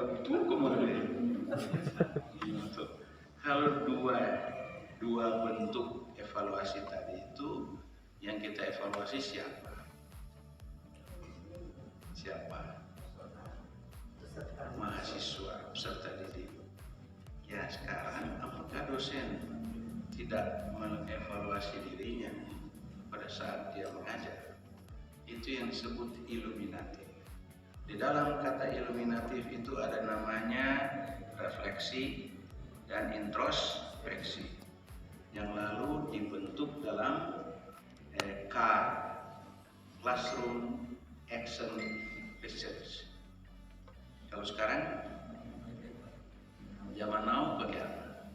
betul kemarin. Kalau dua bentuk evaluasi tadi itu, yang kita evaluasi siapa? Mahasiswa, peserta didik. Ya sekarang apakah dosen tidak mengevaluasi dirinya pada saat dia mengajar? Itu yang disebut iluminatif. Di dalam kata iluminatif itu ada namanya refleksi dan introspeksi yang lalu dibentuk dalam Classroom Action Research. Kalau sekarang zaman now bagaimana?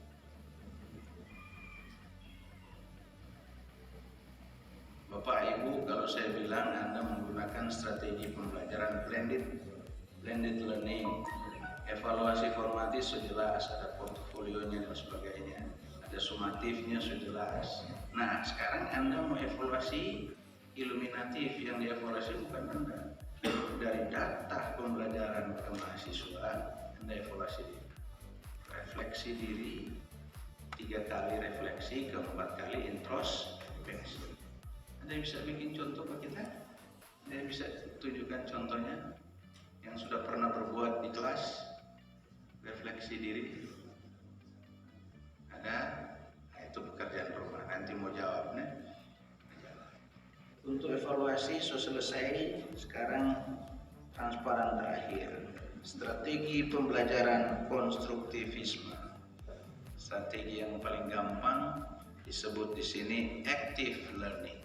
Bapak Ibu, kalau saya bilang Anda menggunakan strategi pembelajaran blended learning, evaluasi formatif sudah jelas, ada portofolionya dan sebagainya, ada sumatifnya sudah jelas. Nah, sekarang Anda mau evaluasi iluminatif, yang dievaluasi bukan Anda. Dari data pembelajaran pada mahasiswa, Anda evaluasi diri. Refleksi diri, 3 kali refleksi, 4 kali introspeksi. Anda bisa bikin contoh bagi kita? Anda bisa tunjukkan contohnya yang sudah pernah berbuat di kelas, refleksi diri. Ada? Nah, itu pekerjaan rumah. Nanti mau jawabnya. Untuk evaluasi sudah selesai. Sekarang transparan terakhir. Strategi pembelajaran konstruktivisme. Strategi yang paling gampang disebut di sini active learning.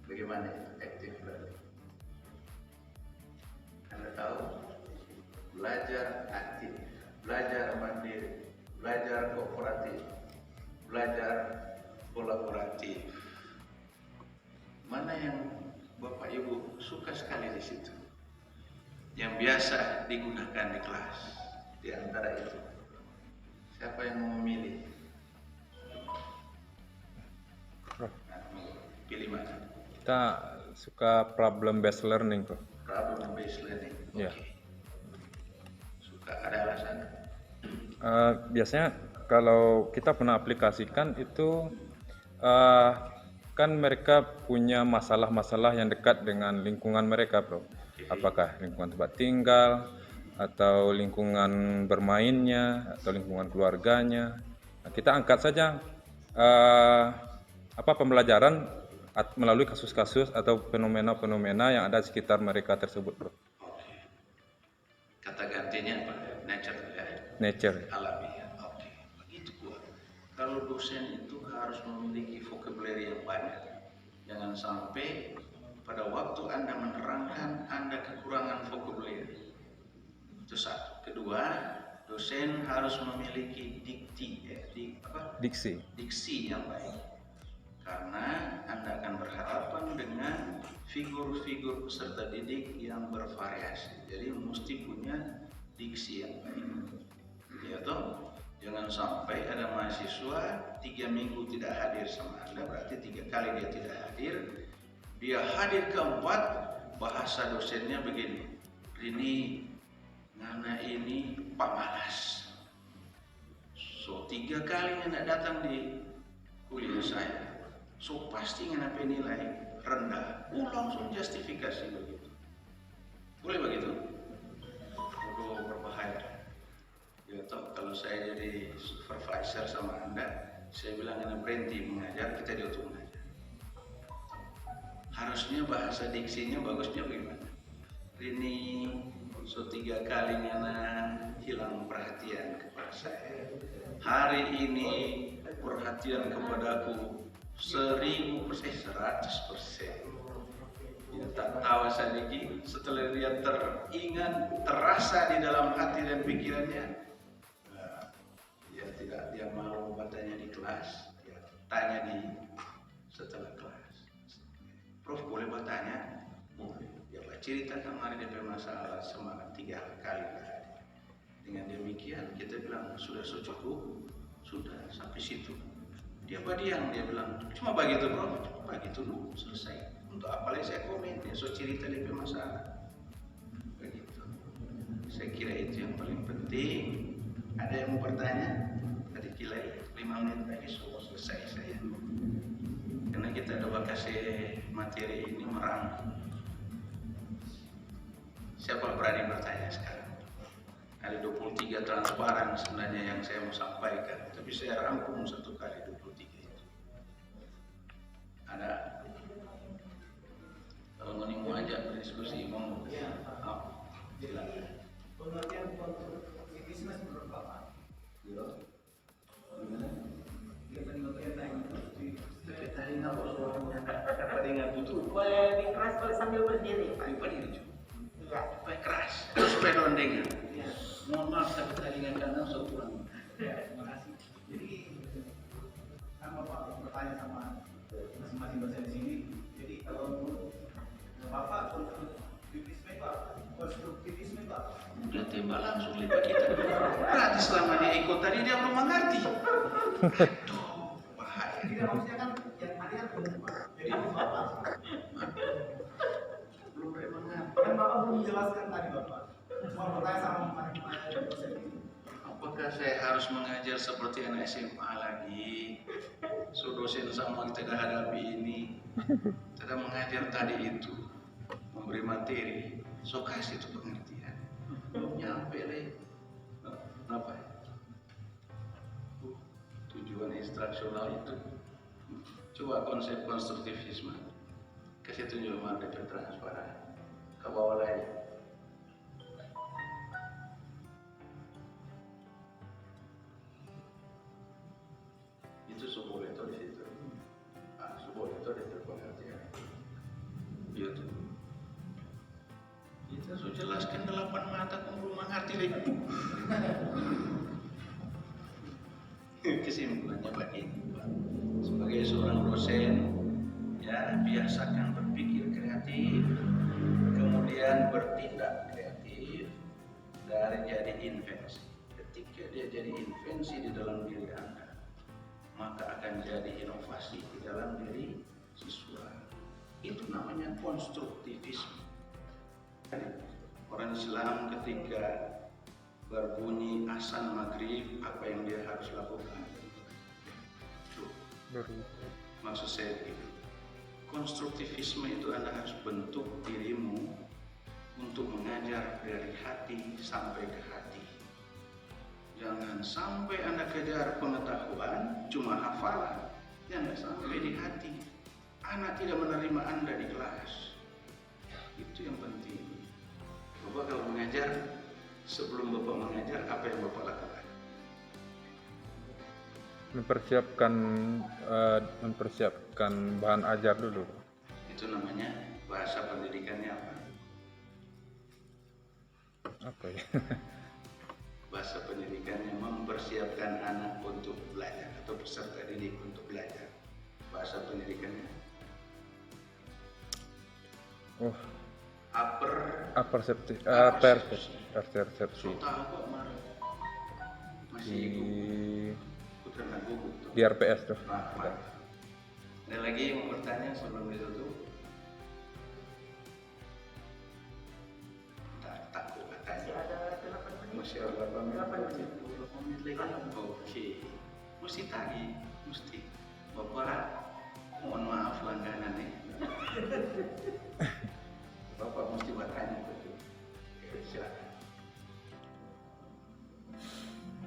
Bagaimana active learning? Anda tahu? Belajar aktif, belajar mandiri, belajar kooperatif, belajar kolaboratif. Mana yang Bapak Ibu suka sekali di situ? Yang biasa digunakan di kelas. Di antara itu, siapa yang mau memilih? Pilih mana? Kita suka problem based learning, Prof. Problem based learning. Oke. Ya. Suka, ada alasan? Biasanya kalau kita pernah aplikasikan itu kan mereka punya masalah-masalah yang dekat dengan lingkungan mereka, Prof. Apakah lingkungan tempat tinggal atau lingkungan bermainnya atau lingkungan keluarganya. Nah, kita angkat saja pembelajaran melalui kasus-kasus atau fenomena-fenomena yang ada di sekitar mereka tersebut, Bro. Oke. Kata gantinya apa? Nature ya? Nature. Alami ya? Oke. Begitu gua. Kalau dosen itu harus memiliki vocabulary yang banyak. Jangan sampai pada waktu Anda menerangkan Anda kekurangan vocabulary. Itu satu. Kedua, dosen harus memiliki diksi yang baik. Karena Anda akan berhadapan dengan figur-figur peserta didik yang bervariasi. Jadi mesti punya diksi yang baik. Ya toh? Jangan sampai ada mahasiswa 3 minggu tidak hadir sama Anda, berarti 3 kali dia tidak hadir. Dia hadir keempat, bahasa dosennya begini. Ini ngana ini pamalas. So 3 kali tidak datang di kuliah saya. So pasti ngana nilai rendah. Langsung justifikasi begitu. Boleh begitu? Waduh, berbahaya. Ya toh, kalau saya jadi supervisor sama Anda, saya bilang Anda berhenti mengajar, kita diutuh mengajar. Harusnya bahasa diksinya bagusnya bagaimana? Ini so 3 kali Anda hilang perhatian kepada saya. Hari ini perhatian kepadaku 100%. Ya, tak tahu sedikit setelah dia teringat, terasa di dalam hati dan pikirannya. Dia mau bertanya di kelas, ya, tanya di setelah kelas. Prof boleh bertanya? Boleh. Ya Pak, cerita kemarin dia bermasalah semangat 3 kali. Dengan demikian kita bilang sudah cukup, sudah sampai situ. Dia badiang, dia bilang cuma begitu Prof, cuma begitu dulu, selesai. Untuk apa lagi saya komen? Dia so cerita dia bermasalah. Begitu. Saya kira itu yang paling penting. Ada yang mau bertanya? Tadi kilai 5 menit lagi sudah selesai saya. Karena kita coba kasih materi ini merangkum. Siapa berani bertanya sekarang? Ada 23 transparan sebenarnya yang saya mau sampaikan, tapi saya rangkum 1 kali 23 itu. Ada? Kalau mau ajak berdiskusi, mau silakan. Pengertian konstruktivisme menurut Bapak? Iya. Dia pengertian Tapi tadi nggak dapat dengar butuh. Boleh dikeras boleh sambil berdiri. Ayo pada itu. Iya. Supaya keras. Terus supaya orang dengar. Iya. Mohon maaf tapi tadi nggak kanan sekurang. terima kasih. Jadi kan Bapak bertanya sama masing-masing dosen di sini. Jadi kalau menurut Bapak konstruktivisme Pak. Udah tembak langsung lipat kita. Berarti selama dia ikut tadi dia belum mengerti. Aduh, bahaya. Tidak maksudnya kan yang tadi kan belum Pak. Jadi Bapak Belum mengerti. kan Bapak belum menjelaskan tadi Bapak. Cuma bertanya sama masing-masing dosen ini. Apakah saya harus mengajar seperti anak SMA lagi? So dosen sama kita hadapi ini. Kita mengajar tadi itu, memberi materi. So kasih itu pengertian. Belum nyampe deh. Apa? Tujuan instruksional itu. Coba konsep konstruktivisme. Kasih tunjuk market transparan. Ke bawah lagi. Itu sebuah itu di situ. Sebuah itu ada pengertian. Itu. Kita sudah jelaskan 8 mata kamu belum mengerti lagi. Kesimpulannya begini, Pak. Sebagai seorang dosen, ya biasakan berpikir kreatif, kemudian bertindak kreatif, dari jadi invensi. Ketika dia jadi invensi di dalam diri Anda, maka akan jadi inovasi di dalam diri siswa. Itu namanya konstruktivisme. Orang Islam ketika berbunyi azan maghrib, apa yang dia harus lakukan? Tuh, maksud saya itu. Konstruktivisme itu Anda harus bentuk dirimu untuk mengajar dari hati sampai ke hati. Jangan sampai Anda kejar pengetahuan, cuma hafalan, jangan sampai di hati. Anak tidak menerima Anda di kelas. Itu yang penting. Bapak kalau mengajar, sebelum Bapak mengajar, apa yang Bapak lakukan? Mempersiapkan bahan ajar dulu. Itu namanya bahasa pendidikannya apa? Apa ya? Bahasa pendidikannya mempersiapkan anak untuk belajar atau peserta didik untuk belajar. Bahasa pendidikannya Persepsi. So tahu kok masih putra gugup tuh. Di RPS tuh. Nah, ada lagi yang mau bertanya sebelum ditutup? Takut Masih katanya. ada 8 menit. Masih ada 8 menit. 8 menit lagi. Oke. Mesti tagih, mesti. Bapak, mohon maaf langganan nih. Bapak mesti bertanya betul. Oke, silakan.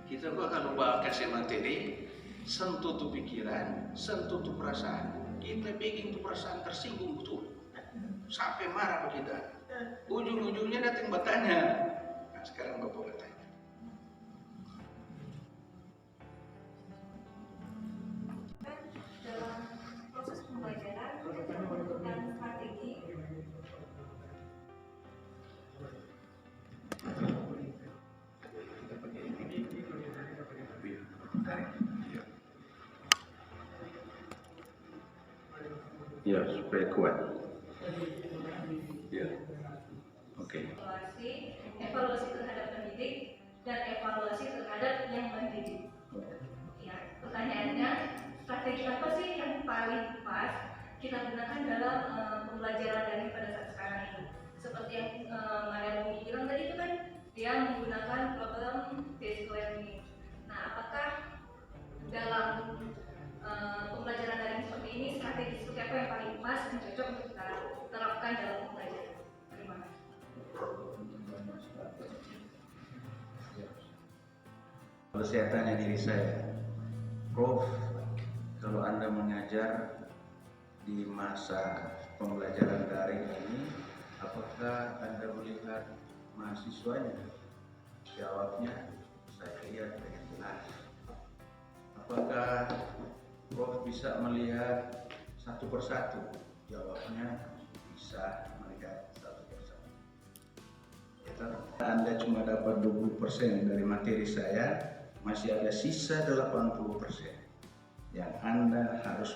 Kita kalau kasih materi, sentuh tuh pikiran, sentuh tuh perasaan. Kita bikin tuh perasaan tersinggung betul. Sampai marah kita. Ujung-ujungnya datang bertanya. Nah, sekarang Bapak bertanya. Dalam proses pembelajaran kita membutuhkan strategi Ya, supaya kuat. Ya, oke. evaluasi terhadap pendidik dan evaluasi terhadap yang mendidik. Ya, pertanyaannya, strategi apa sih yang paling pas kita gunakan dalam pembelajaran daring pada saat sekarang ini? Seperti yang Maria Bumi bilang tadi itu kan dia menggunakan problem based learning. Nah, apakah dalam pembelajaran daring seperti ini strategi seperti apa yang paling pas dan cocok untuk kita terapkan dalam pembelajaran? Terima kasih. Kalau saya tanya diri saya, Prof, kalau Anda mengajar di masa pembelajaran daring ini, apakah Anda melihat mahasiswanya? Jawabnya, saya lihat dengan jelas. Apakah Prof bisa melihat satu persatu? Jawabnya, bisa melihat satu persatu. Anda cuma dapat 20% dari materi saya, masih ada sisa 80% yang Anda harus